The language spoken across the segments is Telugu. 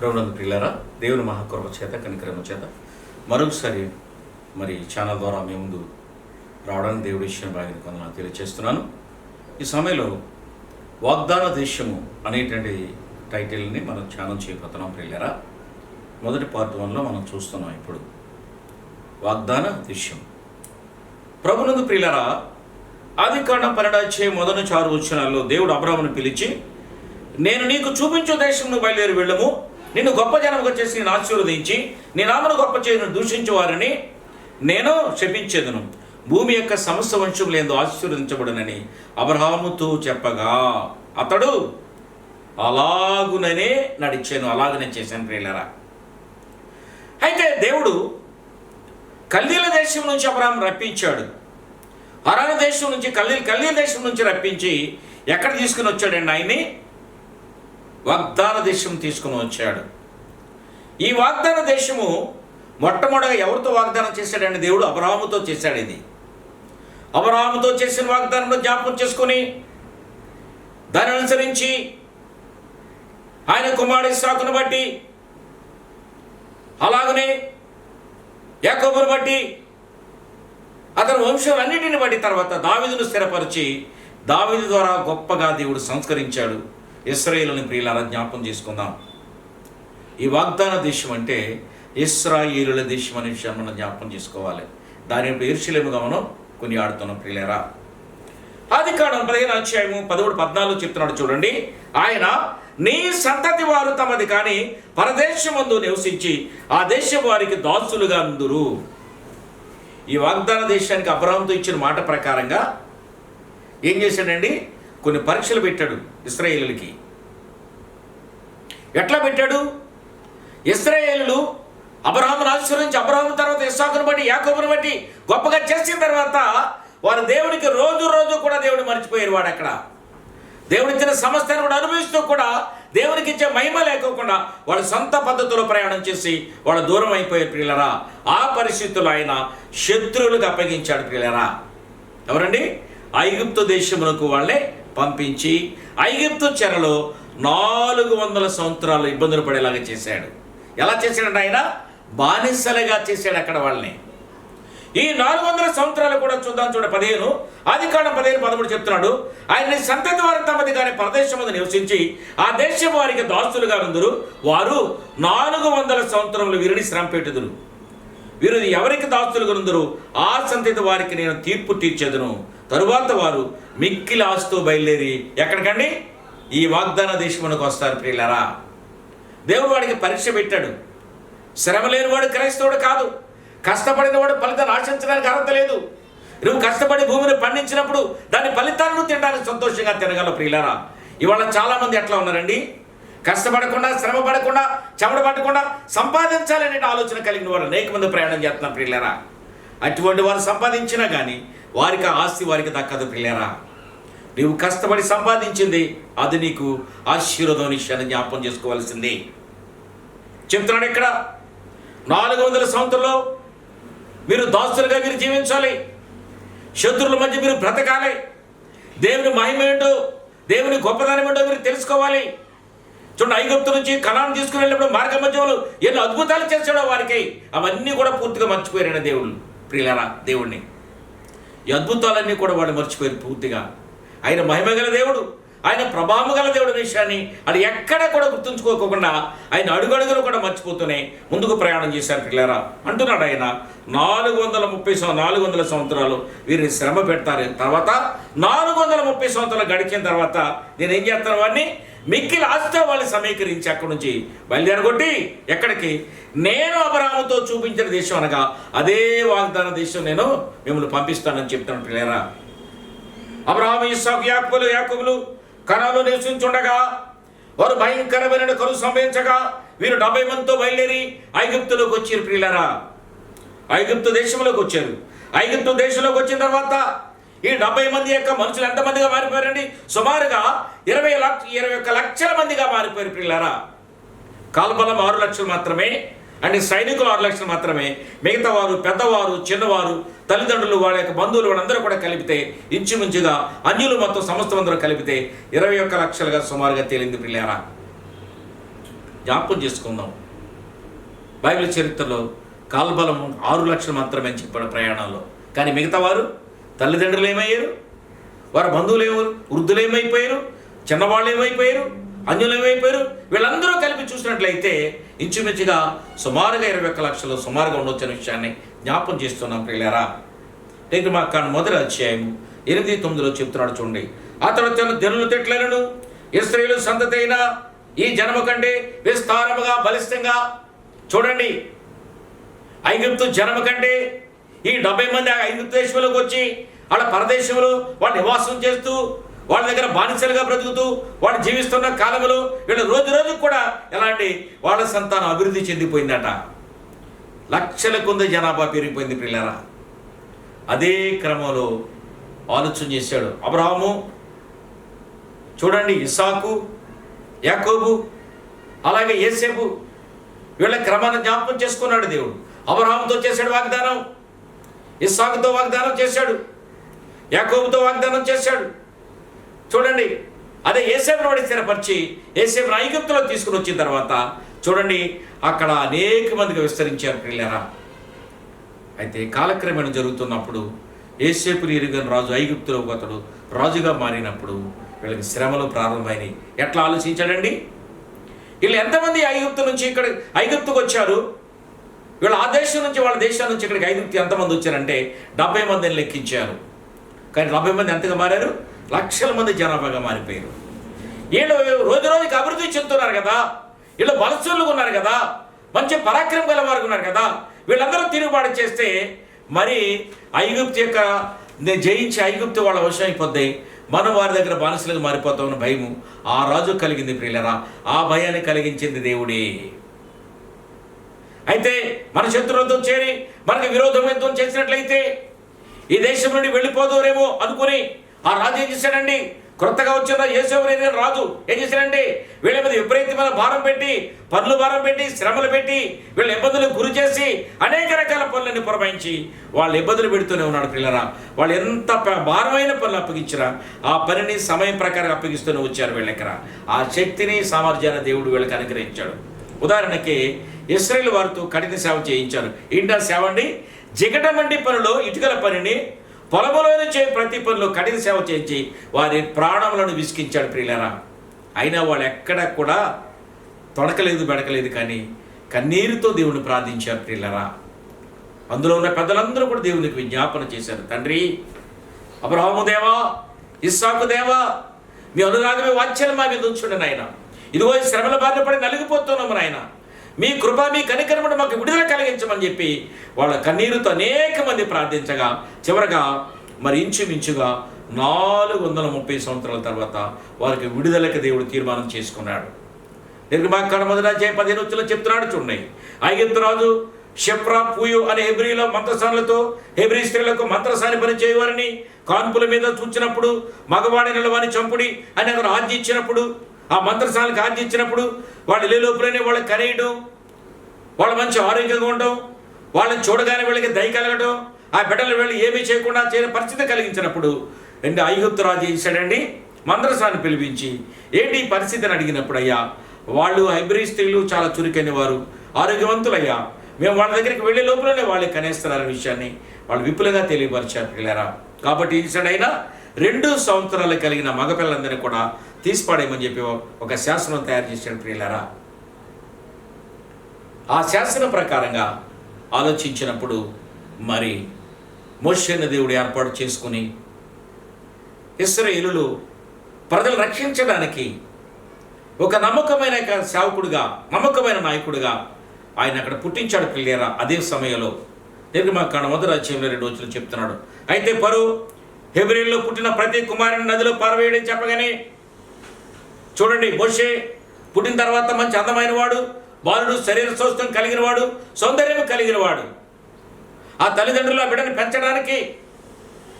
ప్రభునందు ప్రియులారా, దేవుని మహాకృప చేత కనికరమ చేత మరొకసారి ఛానల్ ద్వారా మీ ముందు రావడానికి దేవుడి విషయం బాగా కొందరు తెలియజేస్తున్నాను. ఈ సమయంలో వాగ్దాన దేశము అనేటువంటి టైటిల్ని మనం ధ్యానం చేయబోతున్నాం ప్రియులారా. మొదటి పార్ట్ 1లో మనం చూస్తున్నాం. ఇప్పుడు వాగ్దాన దేశం. ప్రభునందు ప్రియులారా, ఆదికాండం 12:1-6 దేవుడు అబ్రాహామును పిలిచి, నేను నీకు చూపించే దేశంను బయలుదేరి వెళ్ళము, నిన్ను గొప్ప జనముగా చేసి నేను ఆశీర్వదించి నీ నామను గొప్ప చేయను దూషించు వారిని నేను శపించేదను, భూమి యొక్క సమస్త వంశములు ఎందు ఆశీర్వదించబడునని అబ్రహాముతో చెప్పగా అతడు అలాగుననే నడిచాను, అలాగనే చేశాను ప్రియులారా. అయితే దేవుడు కల్దీల దేశం నుంచి అబ్రహాము రప్పించాడు. హరాను దేశం నుంచి కల్దీల దేశం నుంచి రప్పించి ఎక్కడ తీసుకుని వచ్చాడండి? ఆయన్ని వాగ్దాన దేశం తీసుకుని వచ్చాడు. ఈ వాగ్దాన దేశము మొట్టమొదటిగా ఎవరితో వాగ్దానం చేశాడండి? దేవుడు అబ్రహాముతో చేశాడు. ఇది అబ్రహాముతో చేసిన వాగ్దానంలో జ్ఞాపకం చేసుకొని దాన్ని అనుసరించి ఆయన కుమారుడు ఇస్సాకును బట్టి, అలాగనే యాకోబును బట్టి, అతని వంశాలన్నిటిని బట్టి తర్వాత దావీదును స్థిరపరిచి దావీదు ద్వారా గొప్పగా దేవుడు సంస్కరించాడు ఇశ్రాయేలుని. ప్రియులారా, జ్ఞాపకం చేసుకుందాం. ఈ వాగ్దాన దేశం అంటే ఇశ్రాయేలుల దేశం అనే విషయాన్ని మనం జ్ఞాపకం చేసుకోవాలి. దాని యెరూషలేముగా మనం కొనియాడుతున్నాం ప్రియులారా. ఆదికాండం 15:13-14 చెప్తున్నాడు చూడండి. ఆయన నీ సంతతి వారు తమది కాని పరదేశమందు నివసించి ఆ దేశం వారికి దాసులుగా అందురు. ఈ వాగ్దాన దేశానికి అబ్రహాముతో ఇచ్చిన మాట ప్రకారంగా ఏం చేశాడండి? కొన్ని పరీక్షలు పెట్టాడు ఇశ్రాయేలులకి. ఎట్లా పెట్టాడు? ఇశ్రాయేలులు అబ్రహామును ఆశీర్వదించి అబ్రహాము తర్వాత ఇస్సాకును బట్టి యాకోబును బట్టి గొప్పగా చేసిన తర్వాత వారు దేవునికి రోజు రోజు కూడా దేవుడు మర్చిపోయారు. వాడు అక్కడ దేవుడిచ్చిన సమస్యను కూడా అనుభవిస్తూ కూడా దేవునికి ఇచ్చే మహిమ లేకోకుండా వాడు సొంత పద్ధతిలో ప్రయాణం చేసి వాడు దూరం అయిపోయారు ప్రియులరా. ఆ పరిస్థితుల్లో ఆయన శత్రువులకు అప్పగించాడు ప్రియులరా. ఎవరండి? ఐగుప్తు దేశమునకు వాళ్ళే పంపించి ఐగుప్తు చెరలో 400 సంవత్సరాలు ఇబ్బందులు పడేలాగా చేశాడు. ఎలా చేశాడంటే ఆయన బానిసలుగా చేశాడు అక్కడ వాళ్ళని. ఈ 400 సంవత్సరాలు కూడా చూద్దాం. 15 ఆదికాండం 15:13 చెప్తున్నాడు. ఆయన సంతతి వారు తమది కానీ పరదేశమందు నివసించి ఆ దేశం వారికి దాసులుగా ఉందరు, వారు 400 సంవత్సరములు వీరిని శ్రమ పెట్టుదురు. వీరు ఎవరికి దాసులుగా ఉందరు? ఆ సంతతి వారికి నేను తీర్పు తీర్చేదను. తరువాత వారు మిక్కిలి ఆశతో బయలుదేరి ఎక్కడికండి? ఈ వాగ్దాన దేశమునకు వస్తారు ప్రియులారా. దేవుడు వాడికి పరీక్ష పెట్టాడు. శ్రమ లేనివాడు క్రైస్తవుడు కాదు. కష్టపడిన వాడు ఫలితాన్ని ఆశించడానికి అర్హత లేదు. నువ్వు కష్టపడి భూమిని పండించినప్పుడు దాని ఫలితాలను తినడానికి సంతోషంగా తినగలవు ప్రియులారా. ఇవాళ చాలామంది ఎట్లా ఉన్నారండి? కష్టపడకుండా, శ్రమ పడకుండా, చెమట పడకుండా సంపాదించాలనే ఆలోచన కలిగిన వారు అనేక మంది ప్రయాణం చేస్తున్నారు ప్రియులారా. అటువంటి వారు సంపాదించినా కానీ వారికి ఆ ఆస్తి వారికి దక్కదు ప్రియులారా. నీవు కష్టపడి సంపాదించింది అది నీకు ఆశీర్వాదం విషయాన్ని జ్ఞాపకం చేసుకోవాల్సింది. చెప్తున్నాడు ఇక్కడ 400 సంవత్సరంలో మీరు దాసులుగా మీరు జీవించాలి. శత్రువుల మధ్య మీరు బ్రతకాలి. దేవుని మహిమ ఏంటో, దేవుని గొప్పదనం ఏంటో మీరు తెలుసుకోవాలి. చూడండి, ఐగుప్తు నుంచి కనాను తీసుకుని వెళ్ళినప్పుడు మార్గ మధ్యంలో ఎన్నో అద్భుతాలు చేశాడో వారికి అవన్నీ కూడా పూర్తిగా మర్చిపోయారైన దేవుళ్ళు ప్రియులారా. దేవుణ్ణి ఈ అద్భుతాలన్నీ కూడా వాళ్ళు మర్చిపోయారు పూర్తిగా. ఆయన మహిమగల దేవుడు, ఆయన ప్రభావం గల దేవుడు విషయాన్ని అది ఎక్కడ కూడా గుర్తుంచుకోకుండా ఆయన అడుగడుగులు కూడా మర్చిపోతూనే ముందుకు ప్రయాణం చేశారు పిల్లరా. అంటున్నాడు ఆయన 430 సంవత్సరాలు వీరిని శ్రమ పెడతారు. తర్వాత 430 సంవత్సరాలు గడిచిన తర్వాత నేను ఏం చేస్తాను? వాడిని మిక్కిలి ఆస్తితో వాళ్ళు సమీకరించి అక్కడి నుంచి బయలుదేరగొట్టి ఎక్కడికి? నేను అబ్రహాముతో చూపించిన దేశం అనగా అదే వాగ్దాన దేశం నేను మిమ్మల్ని పంపిస్తానని చెప్తాను పిల్లరా. అబ్రహాము, ఇస్సాకు, యాకోబులు కనానులో నివసించుండగా వారు భయంకరమైన కరువు సంభవించగా వీరు 70 మందితో బయలుదేరి ఐగుప్తులోకి వచ్చారు ప్రియులారా. ఐగుప్తు దేశంలోకి వచ్చారు. ఐగుప్తు దేశంలోకి వచ్చిన తర్వాత ఈ 70 మంది యొక్క మనుషులు ఎంతమందిగా మారిపోయారండి? సుమారుగా 21 లక్షల మందిగా మారిపోయారు ప్రియులారా. కాల్బలం 6 లక్షలు మాత్రమే, అంటే సైనికులు 6 లక్షలు మాత్రమే. మిగతా వారు, పెద్దవారు, చిన్నవారు, తల్లిదండ్రులు, వాళ్ళ యొక్క బంధువులు వాళ్ళందరూ కూడా కలిపితే ఇంచుమించుగా అన్యులు మొత్తం సమస్తం అందరూ కలిపితే 21 లక్షలుగా సుమారుగా తేలింది ప్రియులారా. జ్ఞాపకం చేసుకుందాం. బైబిల్ చరిత్రలో కాల్బలం 6 లక్షలు మాత్రమే అని చెప్పాడు ప్రయాణాల్లో. కానీ మిగతా వారు తల్లిదండ్రులు ఏమయ్యారు, వారి బంధువులు వృద్ధులు ఏమైపోయారు, చిన్నవాళ్ళు ఏమైపోయారు, అన్యులు ఏమైపోయారు, వీళ్ళందరూ కలిపి చూసినట్లయితే ఇంచుమించుగా సుమారుగా 21 లక్షలు సుమారుగా ఉండొచ్చనే విషయాన్ని జ్ఞాపకం చేస్తున్నాం ప్రియులారా. నిర్గమాకాండం మొదటి అధ్యాయం 8-9 చెప్తున్నాడు చూడండి. ఆ తర్వాత దినులు తెట్లను ఇశ్రాయేలు సంతతి అయిన ఈ జనము కంటే విస్తారముగా బలిష్టంగా, చూడండి, ఐగుప్తు జనము కంటే ఈ 70 మంది ఐగుప్తు దేశంలోకి వచ్చి వాళ్ళ పరదేశంలో వాళ్ళు నివాసం చేస్తూ వాళ్ళ దగ్గర బానిసలుగా బ్రతుకుతూ వాళ్ళు జీవిస్తున్న కాలంలో వీళ్ళు రోజు రోజుకు కూడా ఎలాంటి వాళ్ళ సంతానం అభివృద్ధి చెందిపోయిందట. లక్షల కొద్ది జనాభా పెరిగిపోయింది పిల్లరా. అదే క్రమంలో ఆలోచన చేశాడు అబ్రహాము, చూడండి, ఇస్సాకు, యాకోబు, అలాగే యోసేపు, వీళ్ళ క్రమాన్ని జ్ఞాపకం చేసుకున్నాడు దేవుడు. అబ్రహాముతో చేశాడు వాగ్దానం, ఇస్సాకుతో వాగ్దానం చేశాడు, యాకోబుతో వాగ్దానం చేశాడు. చూడండి, అదే యోసేపును వాడి స్థిరపరిచి యోసేపును ఐగుప్తులో తీసుకుని వచ్చిన తర్వాత చూడండి అక్కడ అనేక మందిగా విస్తరించారు పిల్లరా. అయితే కాలక్రమేణా జరుగుతున్నప్పుడు యోసేపుని ఎరుగని రాజు ఐగుప్తులో అతడు రాజుగా మారినప్పుడు వీళ్ళకి శ్రమలు ప్రారంభమైనవి. ఎట్లా ఆలోచించాడండి? వీళ్ళు ఎంతమంది ఐగుప్తు నుంచి ఇక్కడ ఐగుప్తుకు వచ్చారు? వీళ్ళు ఆ దేశం నుంచి వాళ్ళ దేశం నుంచి ఇక్కడికి ఐగుప్తు ఎంతమంది వచ్చారంటే 70 మందిని లెక్కించారు. కానీ 70 మంది ఎంతగా మారారు? లక్షల మంది జనాభాగా మారిపోయారు. వీళ్ళు రోజు రోజుకి అభివృద్ధి చెందుతున్నారు కదా, వీళ్ళు బలస్తులుగా ఉన్నారు కదా, మంచి పరాక్రమం గల వారు ఉన్నారు కదా. వీళ్ళందరూ తిరుగుబాటు చేస్తే మరి ఐగుప్తు యొక్క జయించి ఐగుప్తు వాళ్ళ వశం అయిపోద్ది, మనం వారి దగ్గర బానిసలుగా మారిపోతామన్న భయము ఆ రాజు కలిగింది ప్రియులరా. ఆ భయాన్ని కలిగించింది దేవుడే. అయితే మన శత్రువులతో చేరి మనకు విరోధం యుద్ధం చేసినట్లయితే ఈ దేశం నుండి వెళ్ళిపోదురేమో అనుకుని ఆ రాజు ఏం చేశాడండి? కొత్తగా వచ్చిన యోసేపు రాజు ఏం చేశాడంటే వీళ్ళ మీద విపరీతమైన భారం పెట్టి, పనులు భారం పెట్టి, శ్రమలు పెట్టి, వీళ్ళ ఇబ్బందులకు గురి చేసి అనేక రకాల పనులన్నీ పురమాయించి వాళ్ళు ఇబ్బందులు పెడుతూనే ఉన్నాడు పిల్లరా. వాళ్ళు ఎంత భారమైన పనులు అప్పగించినా ఆ పనిని సమయం ప్రకారం అప్పగిస్తూనే వచ్చారు వీళ్ళ దగ్గర. ఆ శక్తిని సామర్థ్యాన్ని దేవుడు వీళ్ళకి అనుగ్రహించాడు. ఉదాహరణకి ఇశ్రాయేలు వారితో కఠిన సేవ చేయించారు. ఏంటా సేవ అండి? జిగటమండి పనిలో ఇటుకల పనిని, పొలములోని ప్రతి పనిలో కఠిన సేవ చేయించి వారి ప్రాణములను విసికించాడు ప్రియులారా. అయినా వాళ్ళు ఎక్కడ కూడా తొడకలేదు, బెడకలేదు, కానీ కన్నీరుతో దేవుని ప్రార్థించారు ప్రియులారా. అందులో ఉన్న పెద్దలందరూ కూడా దేవునికి విజ్ఞాపన చేశారు. తండ్రి అబ్రహాము దేవా, ఇస్సాకు దేవా, మీ అనురాగమే వాత్సల్యం మా మీద ఉంచుండి నాయన. ఇదిగో ఈ శ్రమల బారిన పడి నలిగిపోతున్నాము నాయన, మీ కృప, మీ కనికరమును మాకు విడుదల కలిగించమని చెప్పి వాళ్ళ కన్నీరుతో అనేక మంది ప్రార్థించగా చివరగా మరి ఇంచుమించుగా 430 సంవత్సరాల తర్వాత వారికి విడుదలకి దేవుడు తీర్మానం చేసుకున్నాడు. నిర్గమాకాండం మొదటి అధ్యాయం 15 చెప్తున్నాడు చూడండి. ఐగుప్తు రాజు షెఫ్రా పూయు అనే హెబ్రీలో మంత్రసానులతో హెబ్రీ స్త్రీలకు మంత్రసాని పని చేయవారిని కాన్పుల మీద చూచినప్పుడు మగవాడి నిలవాని చంపుడి అని అతను ఆజ్ఞ ఇచ్చినప్పుడు, ఆ మంత్రసానికి ఆజ్ఞ ఇచ్చినప్పుడు వాళ్ళు లోపలనే వాళ్ళకి కనేయడం, వాళ్ళు మంచి ఆరోగ్యంగా ఉండడం, వాళ్ళని చూడగానే వీళ్ళకి దయ కలగడం, ఆ బిడ్డలు వీళ్ళు ఏమీ చేయకుండా చేయని పరిస్థితి కలిగించినప్పుడు ఐగుప్తు రాజు చేశాడండి, మంత్రసాన్ని పిలిపించి ఏంటి ఈ పరిస్థితిని అడిగినప్పుడు, అయ్యా వాళ్ళు హెబ్రీ స్త్రీలు చాలా చురుకైన వారు, ఆరోగ్యవంతులయ్యా, మేము వాళ్ళ దగ్గరికి వెళ్ళే లోపలనే వాళ్ళే కనేస్తున్నారనే విషయాన్ని వాళ్ళు విపులంగా తెలియపరిచారు పిల్లరా. కాబట్టి ఈసాడైనా 2 సంవత్సరాలు కలిగిన మగపిల్లలందరినీ కూడా తీసిపాడేయమని చెప్పి ఒక శాసనం తయారు చేశాడు ప్రియులారా. ఆ శాసనం ప్రకారంగా ఆలోచించినప్పుడు మరి మోషేను దేవుడు ఏర్పాటు చేసుకుని ఇశ్రాయేలులు ప్రజలు రక్షించడానికి ఒక నమ్మకమైన సేవకుడుగా, నమ్మకమైన నాయకుడిగా ఆయన అక్కడ పుట్టించాడు పిల్లేరా. అదే సమయంలో నిర్గమాకాండం మొదటి అధ్యాయంలో 2 చెప్తున్నాడు. అయితే పరో హెబ్రీలో పుట్టిన ప్రతి కుమారుని నదిలో పారవేయడం చెప్పగానే చూడండి, మోషే పుట్టిన తర్వాత మంచి అందమైన వాడు, బాలుడు, శరీర సౌష్ఠం కలిగిన వాడు, సౌందర్యం కలిగిన వాడు. ఆ తల్లిదండ్రులు ఆ బిడ్డని పెంచడానికి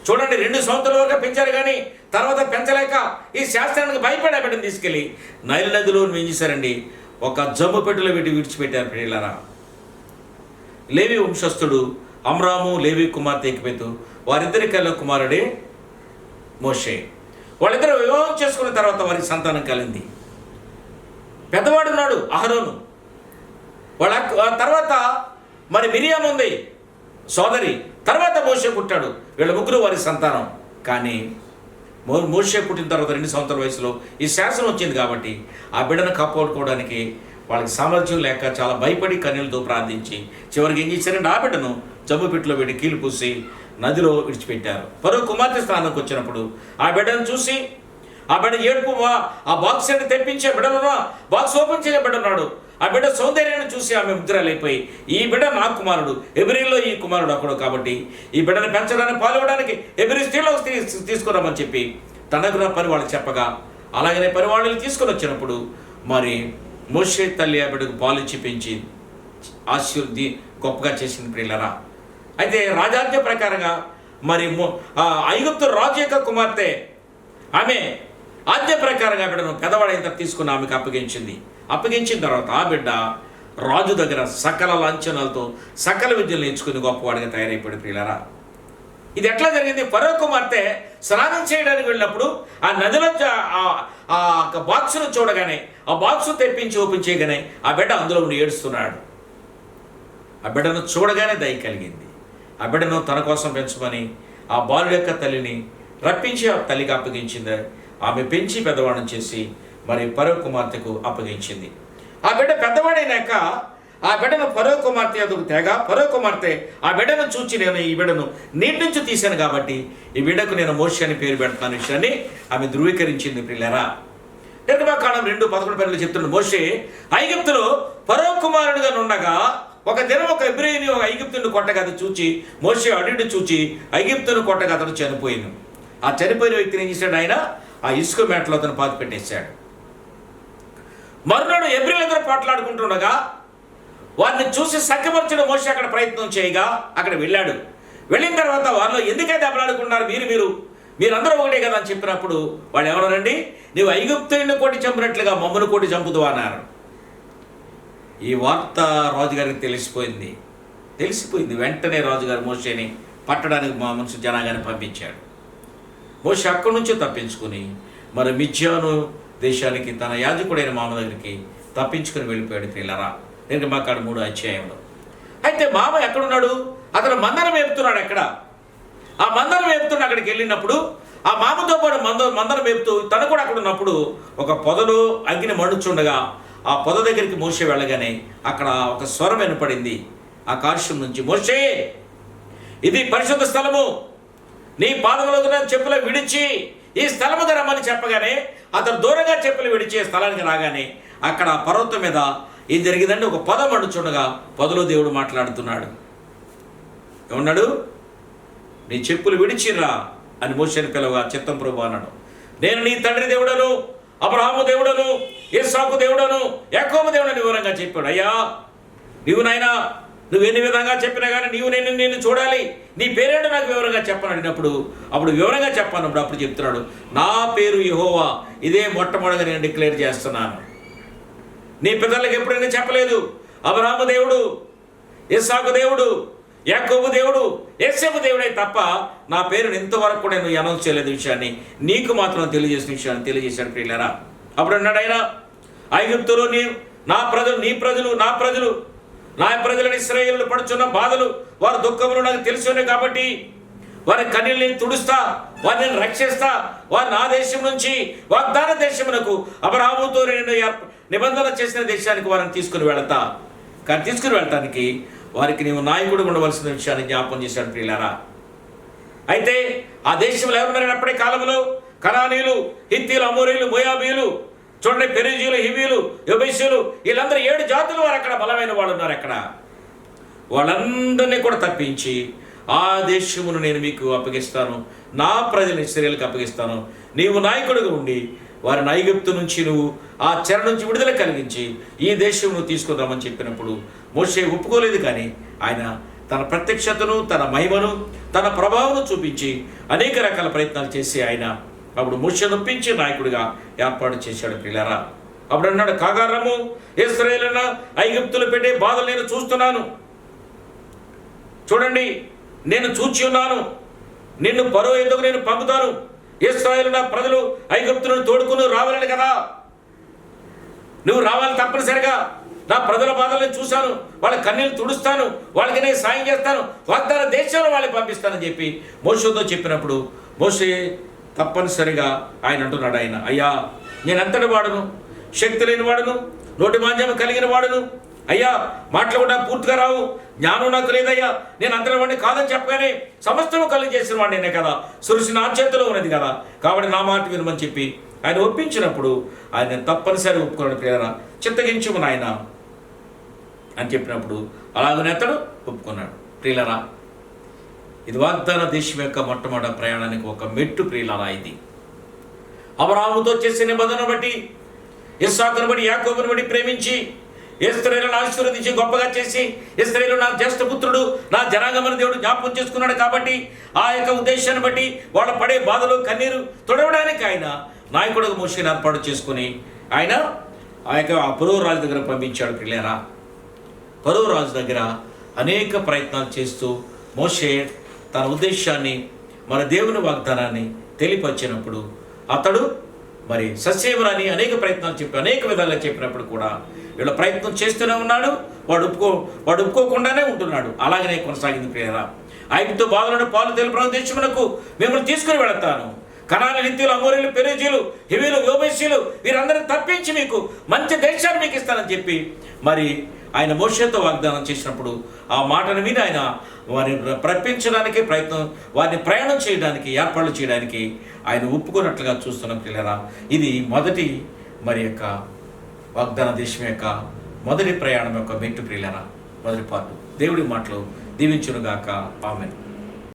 చూడండి 2 సంవత్సరాల వరకు పెంచారు, కానీ తర్వాత పెంచలేక ఈ శాస్త్రానికి భయపడి ఆ బిడ్డను తీసుకెళ్ళి నైల్ నదిలో ఏం చేశారండి, ఒక జమ్ము పెట్టెలో పెట్టి విడిచిపెట్టారు పిల్లరా. లేవి వంశస్థుడు అమ్రాము, లేవి కుమార్తె ఎక్కిపెత్తు, వారిద్దరి కళ్ళ కుమారుడే మోషే. వాళ్ళిద్దరూ వివాహం చేసుకున్న తర్వాత వారికి సంతానం కలిగింది. పెద్దవాడున్నాడు అహరోను, వాళ్ళ తర్వాత మరి మిరియాము ఉంది సోదరి, తర్వాత మోషే పుట్టాడు. వీళ్ళ ముగ్గురు వారి సంతానం. కానీ మోషే పుట్టిన తర్వాత 2 సంవత్సరాల వయసులో ఈ శాసనం వచ్చింది కాబట్టి ఆ బిడ్డను కాపాడుకోవడానికి వాళ్ళకి సామర్థ్యం లేక చాలా భయపడి కన్నీళ్ళతో ప్రార్థించి చివరికి ఏం చేశారంటే ఆ బిడ్డను జమ్ముపిట్లో పెట్టి కీలు పూసి నదిలో విడిచిపెట్టారు. ఫరో కుమార్తె స్థానానికి వచ్చినప్పుడు ఆ బిడ్డను చూసి ఆ బిడ్డ ఏడుపు ఆ బాక్స్ అని తెప్పించే బిడ్డలున్నా బాక్స్ ఓపెన్ చేసే బిడ్డన్నాడు. ఆ బిడ్డ సౌందర్యాన్ని చూసి ఆమె ముద్రలైపోయి ఈ బిడ్డ నా కుమారుడు, ఎబ్రీల్లో ఈ కుమారుడు అక్కడు, కాబట్టి ఈ బిడ్డను పెంచడానికి పాల్గొనడానికి ఎబ్రీ స్త్రీలో తీసుకురామని చెప్పి తనకు పని వాళ్ళు చెప్పగా అలాగనే పని వాళ్ళు తీసుకొని వచ్చినప్పుడు మరి మోషే తల్లి ఆ బిడ్డకు పాలు ఇచ్చి పెంచి ఆశీర్వది గొప్పగా చేసింది ప్రియులరా. అయితే రాజాజ్ఞ ప్రకారంగా మరి ఐగుప్తు రాజు యొక్క కుమార్తె ఆమె ఆజ్ఞ ప్రకారంగా బిడ్డను పెద్దవాడైన తర్వాత తీసుకుని ఆమెకు అప్పగించిన తర్వాత ఆ బిడ్డ రాజు దగ్గర సకల లాంఛనాలతో సకల విద్యలు నేర్చుకుని గొప్పవాడిగా తయారైపోయాడు ప్రియులరా. ఇది ఎట్లా జరిగింది? ఫరో కుమార్తె స్నానం చేయడానికి వెళ్ళినప్పుడు ఆ నదిలో ఆ బాక్సును చూడగానే ఆ బాక్సు తెప్పించి ఓపెన్ చేయగానే ఆ బిడ్డ అందులో ఉండి ఏడుస్తున్నాడు. ఆ బిడ్డను చూడగానే దయ కలిగింది. ఆ బిడ్డను తన కోసం పెంచమని ఆ బాలుడి యొక్క తల్లిని రప్పించి ఆ తల్లికి అప్పగించింది. ఆమె పెంచి పెద్దవాడిని చేసి మరి ఫరో కుమార్తెకు అప్పగించింది. ఆ బిడ్డ పెద్దవాడైనాక ఆ బిడ్డను ఫరో కుమార్తె ఎదుగు తేగా ఫరో కుమార్తె ఆ బిడ్డను చూచి నేను ఈ బిడ్డను నీటి నుంచి తీశాను కాబట్టి ఈ బిడ్డకు నేను మోషే అని పేరు పెడతాను విషయాన్ని ఆమె ధృవీకరించింది ప్రియులారా. నిర్గమకాండం 2:11 చెప్తున్నాడు, మోషే ఐగుప్తులో ఫరో కుమారుడుగా ఉండగా ఒక దినం ఒక ఎబ్రీయుని ఒక ఐగుప్తుని కొట్టగా అది చూచి మోషే అడిని చూచి ఐగుప్తుని కొట్టగా అతను చనిపోయాను. ఆ చనిపోయిన వ్యక్తిని ఏం చేశాడు? ఆయన ఆ ఇసుక మేటలో అతను పాతి పెట్టేశాడు. మరునాడు ఎబ్రీయులందరూ పోట్లాడుకుంటుండగా వారిని చూసి సఖ్యపరచడం మోషే అక్కడ ప్రయత్నం చేయగా అక్కడ వెళ్ళాడు. వెళ్ళిన తర్వాత వారిలో ఎందుకైతే దెబ్బలాడుకున్నారు మీరందరూ ఒకటే కదా అని చెప్పినప్పుడు వాళ్ళు ఎవరనండి, నీవు ఐగుప్తుని కొట్టి చంపినట్లుగా మమ్మను కొట్టి చంపుతూ అన్నారు. ఈ వార్త రాజుగారికి తెలిసిపోయింది. వెంటనే రాజుగారు మోషేని పట్టడానికి మా మనుషు జనాగాన్ని పంపించాడు. మోషే అక్కడి నుంచి తప్పించుకుని మరి మిద్యాను దేశానికి తన యాజకుడైన మామ దగ్గరికి తప్పించుకుని వెళ్ళిపోయాడు ప్రియులారా. నిర్గమకాండం 3 అయితే మామ ఎక్కడున్నాడు? అతను మందరం మేపుతున్నాడు. ఎక్కడ? ఆ మందరం మేపుతున్న అక్కడికి వెళ్ళినప్పుడు ఆ మామతో పాటు మందరం మేపుతూ తను కూడా అక్కడ ఉన్నప్పుడు ఒక పొదలో అగ్ని మండుచుండగా ఆ పొద దగ్గరికి మోషే వెళ్ళగానే అక్కడ ఒక స్వరం వినపడింది ఆకాశం నుంచి, మోషే ఇది పరిశుద్ధ స్థలము, నీ పాదముల చెప్పులు విడిచి ఈ స్థలము రమ్మని చెప్పగానే అతను దూరంగా చెప్పులు విడిచే స్థలానికి రాగానే అక్కడ పర్వతం మీద ఏం జరిగిందంటే ఒక పొద మండుచుండగా పొదలో దేవుడు మాట్లాడుతున్నాడు. ఏమన్నాడు? నీ చెప్పులు విడిచిర్రా అని మోషేని పిలవగా చిత్తం ప్రభు అన్నాడు. నేను నీ తండ్రి దేవుడను, అబ్రహాము దేవుడను, ఇస్సాకు దేవుడను, యాకోబు దేవుడని వివరంగా చెప్పాడు. అయ్యా నీవు నాయనా నువ్వు ఎన్ని విధంగా చెప్పినా కానీ నేను చూడాలి, నీ పేరేంటో నాకు వివరంగా చెప్పను అడిగినప్పుడు అప్పుడు వివరంగా చెప్పానప్పుడు అప్పుడు చెప్తున్నాడు, నా పేరు యెహోవా, ఇదే మొట్టమొదటిగా నేను డిక్లేర్ చేస్తున్నాను. నీ పితరులకు ఎప్పుడైనా చెప్పలేదు. అబ్రహాము దేవుడు, ఇస్సాకు దేవుడు, యాకోబు దేవుడు, యోసేపు దేవుడే తప్ప నా పేరుని ఇంతవరకు కూడా నేను అనౌన్స్ చేయలేదు విషయాన్ని నీకు మాత్రం తెలియజేసిన విషయాన్ని తెలియజేశాడు ప్రియులారా. అప్పుడు అన్నాడు ఆయన, ఐగుప్తులో నా ప్రజలు నా ప్రజలని ఇశ్రాయేలు పడుచున్న బాధలు వారి దుఃఖములు నాకు తెలిసి కాబట్టి వారి కన్నీళ్ళని తుడుస్తా, వారిని రక్షిస్తా, వారిని ఆ దేశం నుంచి వాగ్దాన దేశమునకు అబ్రహాముతో నేను నిబంధన చేసిన దేశానికి వారిని తీసుకుని వెళతా. కానీ తీసుకుని వెళ్ళటానికి వారికి నీవు నాయకుడు ఉండవలసిన విషయాన్ని జ్ఞాపం చేశాడు ప్రియులారా. అయితే ఆ దేశంలో ఎవరున్నారు అప్పటి కాలంలో? కనానీయులు, హిత్తీలు, అమోరీయులు, మోయాబీయులు, చూడండి, పెరిజీలు, హివీలు, యెబూసీయులు, వీళ్ళందరూ 7 జాతులు వారు అక్కడ బలమైన వాళ్ళు ఉన్నారు. అక్కడ వాళ్ళందరినీ కూడా తప్పించి ఆ దేశమును నేను మీకు అప్పగిస్తాను, నా ప్రజలను ఇశ్రాయేలుకు అప్పగిస్తాను, నీవు నాయకుడిగా ఉండి వారిని ఐగుప్తు నుంచి నువ్వు ఆ చెర నుంచి విడుదల కలిగించి ఈ దేశం నువ్వు తీసుకుందామని చెప్పినప్పుడు మోషే ఒప్పుకోలేదు. కానీ ఆయన తన ప్రత్యక్షతను, తన మహిమను, తన ప్రభావం చూపించి అనేక రకాల ప్రయత్నాలు చేసి ఆయన అప్పుడు మోషేను ఒప్పించి నాయకుడిగా ఏర్పాటు చేశాడు ప్రియులారా. అప్పుడు అన్నాడు, కాగారము ఇశ్రాయేలున ఐగుప్తులు పెట్టే బాధలు నేను చూస్తున్నాను, చూడండి నేను చూచి ఉన్నాను, నిన్ను ఫరో ఎదుగు నేను పంపుతాను, ఇశ్రాయేలు నా ప్రజలు ఐగుప్తులను తోడుకుని రావాలని కదా. నువ్వు రావాలి తప్పనిసరిగా, నా ప్రజల బాధలను చూశాను, వాళ్ళ కన్నీళ్ళు తుడుస్తాను, వాళ్ళకి నేను సాయం చేస్తాను, వాగ్దాన దేశంలో వాళ్ళని పంపిస్తానని చెప్పి మోషేతో చెప్పినప్పుడు మోషే తప్పనిసరిగా ఆయన అంటున్నాడు, ఆయన అయ్యా నేను ఎంతటి వాడును, శక్తి లేని వాడును, నోటి మాంద్యం కలిగిన వాడును, అయ్యా మాటలు కూడా పూర్తిగా రావు, జ్ఞానం నాకు లేదయ్యా, నేను అంతటి వాడిని కాదని చెప్పగానే సమస్తము కలిగి చేసిన వాడిని నేనే కదా, సృష్టి నా చేతిలో ఉన్నది కదా, కాబట్టి నా మాట వినమని చెప్పి ఆయన ఒప్పించినప్పుడు ఆయన తప్పనిసరి ఒప్పుకున్నాడు. ప్రియరా చిత్తగించుము నాయన అని చెప్పినప్పుడు అలాగనే అతడు ఒప్పుకున్నాడు. ప్రియులరా ఇది వాగ్దాన దేశం యొక్క మొట్టమొదటి ప్రయాణానికి ఒక మెట్టు. ప్రియులరా ఇది అబ్రాహాముతో చేసే నిబంధనను బట్టి, ఇస్సాకును బట్టి, యాకోబును బట్టి ప్రేమించి ఇశ్రాయేలును ఆశీర్వదించి గొప్పగా చేసి ఇశ్రాయేలు నా జ్యేష్ఠపుత్రుడు, నా జనాంగమని దేవుడు జ్ఞాపకం చేసుకున్నాడు. కాబట్టి ఆ యొక్క ఉద్దేశాన్ని బట్టి వాళ్ళ పడే బాధలు కన్నీరు తొడవడానికి ఆయన నాయకుడుగా మోషేని ఏర్పాటు చేసుకుని ఆయన ఆ యొక్క ఫరో రాజు దగ్గర పంపించాడు. ప్రియులారా ఫరో రాజు దగ్గర అనేక ప్రయత్నాలు చేస్తూ మోషే తన ఉద్దేశాన్ని, మన దేవుని వాగ్దానాన్ని తెలియపరిచినప్పుడు అతడు మరి సస్యములని అనేక ప్రయత్నాలు చెప్పి అనేక విధాలుగా చెప్పినప్పుడు కూడా వీళ్ళ ప్రయత్నం చేస్తూనే ఉన్నాడు. వాడు ఒప్పుకోకుండానే ఉంటున్నాడు. అలాగనే కొనసాగింది. ప్రియరా ఐగుప్తు బాధలను పాలు తెలుపు దేశమునకు మిమ్మల్ని తీసుకుని వెళతాను, కనాని, హిత్తీయులు, అమోరీయులు, పెరిజీలు, హివీలు, యోబేసీయులు వీరందరిని తప్పించి మీకు మంచి దేశాన్ని మీకు ఇస్తానని చెప్పి మరి ఆయన మోషేతో వాగ్దానం చేసినప్పుడు ఆ మాటను విని ఆయన వారిని ప్రపించడానికి వారిని ప్రయాణం చేయడానికి, ఏర్పాట్లు చేయడానికి ఆయన ఒప్పుకున్నట్లుగా చూస్తున్నాం. పిల్లరా ఇది మొదటి మరి యొక్క వాగ్దాన దేశం యొక్క మొదటి ప్రయాణం యొక్క మెట్టు. ప్రియులరా మొదటి పార్టు. దేవుడి మాటలు దీవించునుగాక. ఆమేన్.